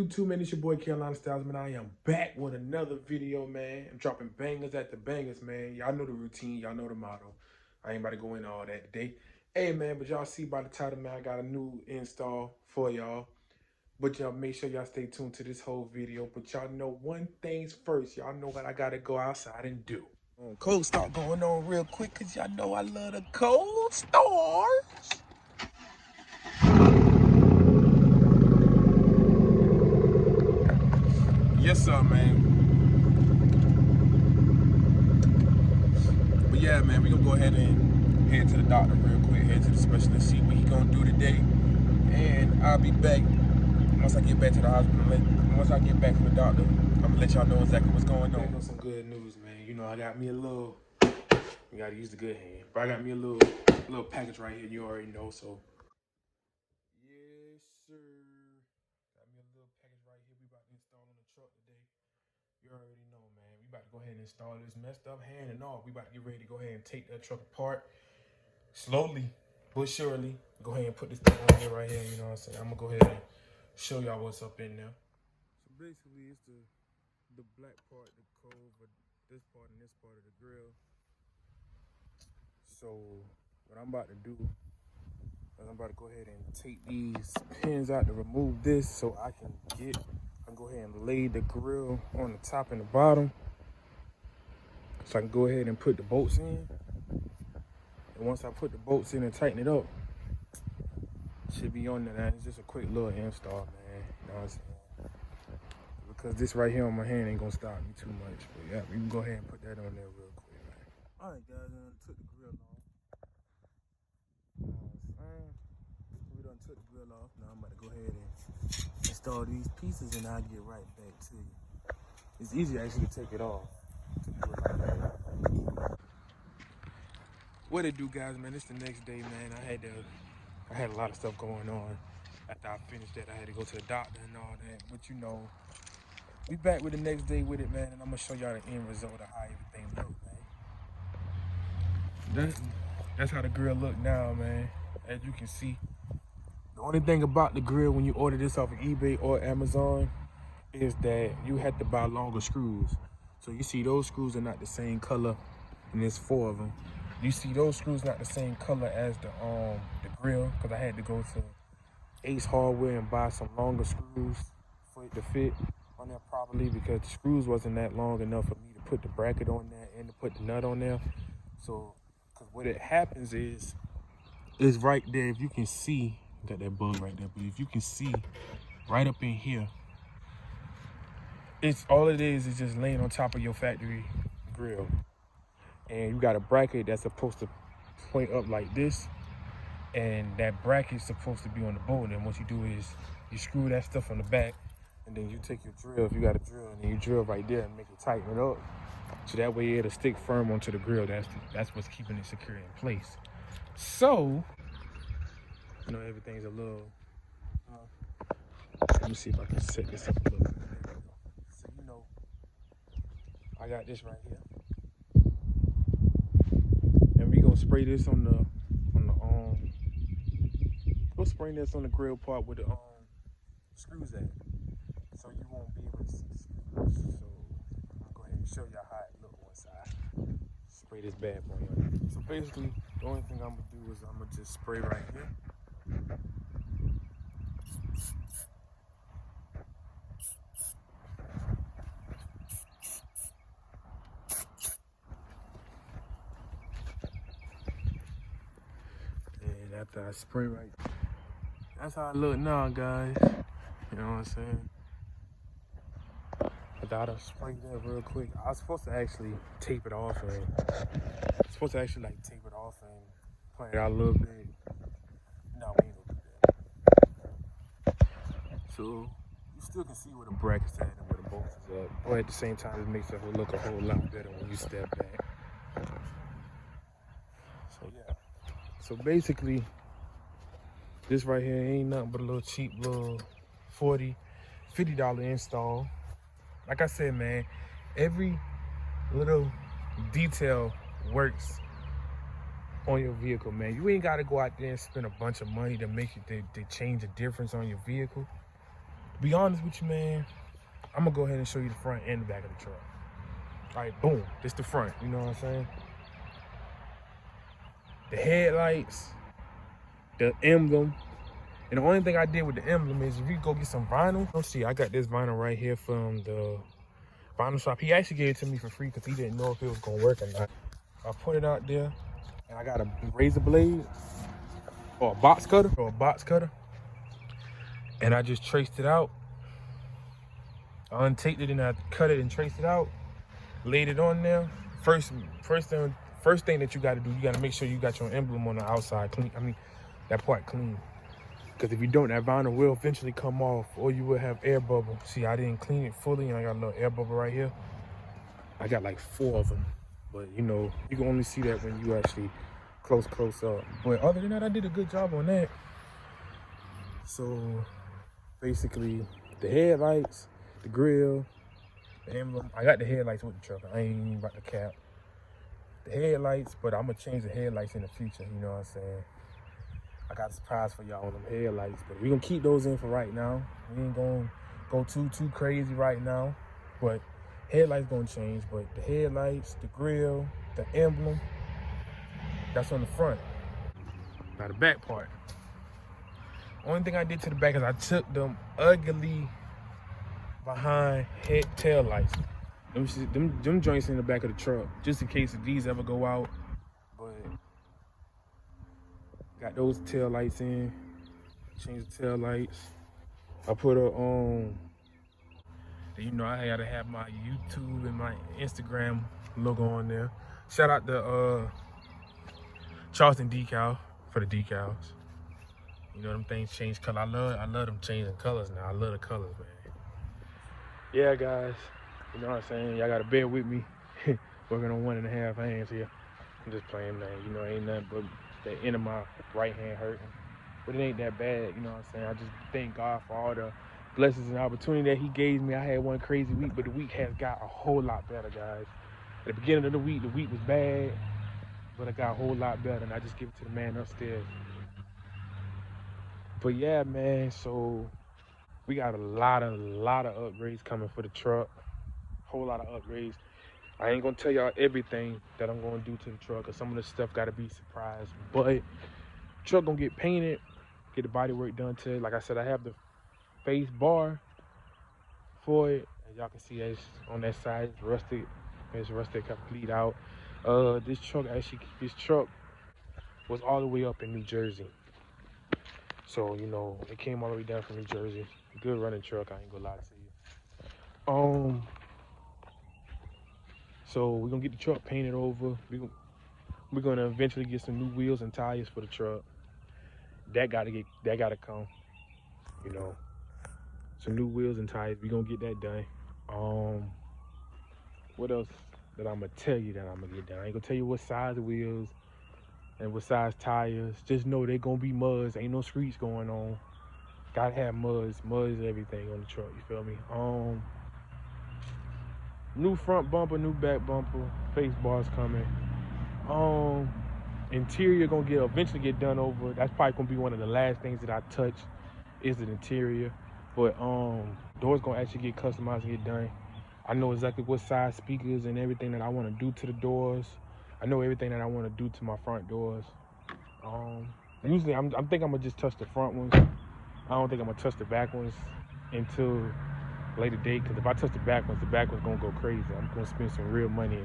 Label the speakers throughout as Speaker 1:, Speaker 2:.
Speaker 1: YouTube, man? It's your boy K.ryant Styles, man. I am back with another video, man. I'm dropping bangers at the bangers, man. Y'all know the routine. Y'all know the motto. I ain't about to go into all that today. Hey, man, but y'all see by the title, man, I got a new install for y'all. But y'all make sure y'all stay tuned to this whole video. But y'all know one thing's first. Y'all know what I got to go outside and do. Cold start going on real quick because y'all know I love the cold stars. Yes, sir, man. But yeah, man, we gonna go ahead and head to the doctor real quick, head to the specialist, see what he gonna do today. And I'll be back once I get back to the hospital. Once I get back from the doctor, I'm gonna let y'all know exactly what's going on. Got some good news, man. You know, I got me a little, you gotta use the good hand, but I got me a little package right here. You already know, so. Yes, sir. Got me a little package right here. We about to install on the truck today. You already know, man. We about to go ahead and install this messed up hand and all. We about to get ready to go ahead and take that truck apart. Slowly, but surely. Go ahead and put this thing on here right here, you know what I'm saying? I'm gonna go ahead and show y'all what's up in there. So basically it's the black part, the cove, but this part and this part of the grill. So what I'm about to do is I'm about to go ahead and take these pins out to remove this so I can go ahead and lay the grill on the top and the bottom. So I can go ahead and put the bolts in. And once I put the bolts in and tighten it up, it should be on there now. It's just a quick little install, man. You know what I'm saying? Because this right here on my hand ain't gonna stop me too much. But yeah, we can go ahead and put that on there real quick, man. Alright guys, I done took the grill off. You know what I'm saying? We done took the grill off. Now I'm about to go ahead and install these pieces and I'll get right back to you. It's easy actually to take it off. What it do, guys, man? It's the next day, man. I had a lot of stuff going on. After I finished that, I had to go to the doctor and all that. But you know, we back with the next day with it, man. And I'm gonna show y'all the end result of how everything look, man. That's how the grill look now, man. As you can see. The only thing about the grill when you order this off of eBay or Amazon is that you have to buy longer screws. So you see those screws are not the same color, and there's 4 of them. You see those screws not the same color as the grill, because I had to go to Ace Hardware and buy some longer screws for it to fit on there properly, because the screws wasn't that long enough for me to put the bracket on there and to put the nut on there. So, because what it happens is right there, if you can see, got that bug right there, but if you can see right up in here, all it is just laying on top of your factory grill. And you got a bracket that's supposed to point up like this, and that bracket's supposed to be on the bolt. And what you do is you screw that stuff on the back, and then you take your drill, if you got a drill, and then you drill right there and make it tighten it up, so that way it'll stick firm onto the grill. That's what's keeping it secure in place. So, you know, everything's a little, let me see if I can set this up a little bit. So, you know, I got this right here. And we gonna spray this on the we'll spray this on the grill part with the screws at, so you won't be able to see the screws. So I'll go ahead and show y'all how it looks once I spray this bad boy on. So basically, the only thing I'm gonna do is I'm gonna just spray right here. And after I spray right, that's how I look now, guys. You know what I'm saying? I gotta spray that real quick. I was supposed to actually tape it off and tape it off and play it out a little bit. No, we ain't gonna do that. So you still can see where the bracket's at and where the bolts is at, but at the same time it makes it look a whole lot better when you step back. So yeah. So basically, this right here ain't nothing but a little cheap little $40, $50 install. Like I said, man, every little detail works on your vehicle, man. You ain't got to go out there and spend a bunch of money to make it to change the difference on your vehicle. To be honest with you, man, I'm gonna go ahead and show you the front and the back of the truck. All right, boom, this the front, you know what I'm saying? The headlights, the emblem, and the only thing I did with the emblem is if you go get some vinyl. Let's see, I got this vinyl right here from the vinyl shop. He actually gave it to me for free because he didn't know if it was gonna work or not. I put it out there, and I got a razor blade or a box cutter, and I just traced it out. I untaped it and I cut it and traced it out, laid it on there. First thing that you got to do, you got to make sure you got your emblem on the outside clean. I mean, that part clean. Because if you don't, that vinyl will eventually come off, or you will have air bubble. See, I didn't clean it fully, and I got a little air bubble right here. I got like 4 of them, but you know, you can only see that when you actually close up. But other than that, I did a good job on that. So basically, the headlights, the grill, the emblem. I got the headlights with the truck. I ain't even about the cap. The headlights, but I'm gonna change the headlights in the future, you know what I'm saying? I got a surprise for y'all on them headlights, but we gonna keep those in for right now. We ain't gonna go too crazy right now, but headlights gonna change. But the headlights, the grill, the emblem, that's on the front. Now the back part. Only thing I did to the back is I took them ugly behind tail lights. Them joints in the back of the truck, just in case if these ever go out. But got those tail lights in. Change the tail lights. I put a you know, I had to have my YouTube and my Instagram logo on there. Shout out to Charleston Decal for the decals. You know, them things change color. I love them changing colors now. I love the colors, man. Yeah, guys. You know what I'm saying? Y'all gotta bear with me. Working on 1.5 hands here. I'm just playing, man. You know, ain't nothing but the end of my right hand hurting. But it ain't that bad, you know what I'm saying? I just thank God for all the blessings and opportunity that he gave me. I had one crazy week, but the week has got a whole lot better, guys. At the beginning of the week was bad, but it got a whole lot better, and I just give it to the man upstairs. But yeah, man, so we got a lot of upgrades coming for the truck. Whole lot of upgrades. I ain't gonna tell y'all everything that I'm gonna do to the truck, because some of the stuff gotta be surprised. But truck gonna get painted, get the body work done to it. Like I said, I have the face bar for it. As y'all can see, it's on that side, it's rusted. It's rusted complete out. This truck was all the way up in New Jersey. So, you know, it came all the way down from New Jersey. Good running truck, I ain't gonna lie to you. So we're gonna get the truck painted over. We're gonna eventually get some new wheels and tires for the truck. That gotta come. You know, some new wheels and tires. We're gonna get that done. What else that I'm gonna tell you that I'm gonna get done? I ain't gonna tell you what size wheels and what size tires. Just know they gonna be muds. Ain't no streets going on. Gotta have muds everything on the truck. You feel me? New front bumper, new back bumper, face bars coming. Interior gonna eventually get done over. That's probably gonna be one of the last things that I touch is the interior. But doors gonna actually get customized and get done. I know exactly what size speakers and everything that I want to do to the doors. I know everything that I want to do to my front doors. Usually I'm thinking I'm gonna just touch the front ones. I don't think I'm gonna touch the back ones until later date, because if I touch the back ones gonna go crazy. I'm gonna spend some real money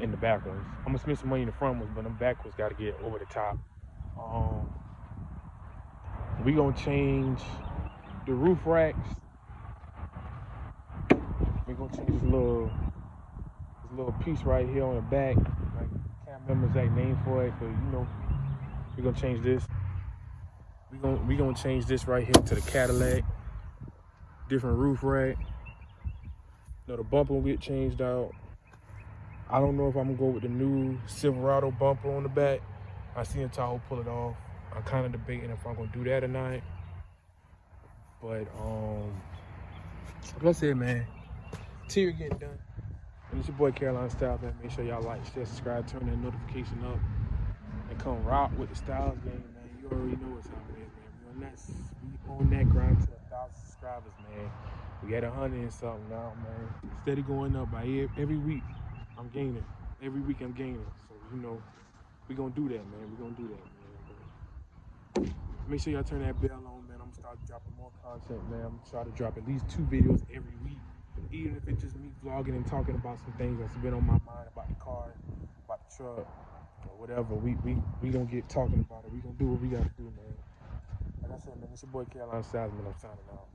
Speaker 1: in the back ones. I'm gonna spend some money in the front ones, but them back ones gotta get over the top. We gonna change the roof racks. We gonna change this little piece right here on the back. I can't remember the exact name for it, but you know, we gonna change this. We gonna change this right here to the Cadillac. Different roof rack. You know, the bumper will get changed out. I don't know if I'm gonna go with the new Silverado bumper on the back. I seen Tahoe pull it off. I'm kind of debating if I'm gonna do that or not. But like I said, man, interior getting done. And it's your boy K.ryant Style, man. Make sure y'all like, share, subscribe, turn that notification up, and come rock with the Styles game, man. You already know what's happening, man. We on that grind to 1,000. 1,000 subscribers, man. We at 100 and something now, man. Steady going up by every week. I'm gaining. Every week I'm gaining. So, you know, we gonna do that, man. We gonna do that, man. But make sure y'all turn that bell on, man. I'm gonna start dropping more content, man. I'm gonna try to drop at least 2 videos every week. Even if it's just me vlogging and talking about some things that's been on my mind about the car, about the truck, or whatever. We gonna get talking about it. We gonna do what we gotta do, man. Like I said, man, it's your boy K.ryant Salesman. I'm signing out.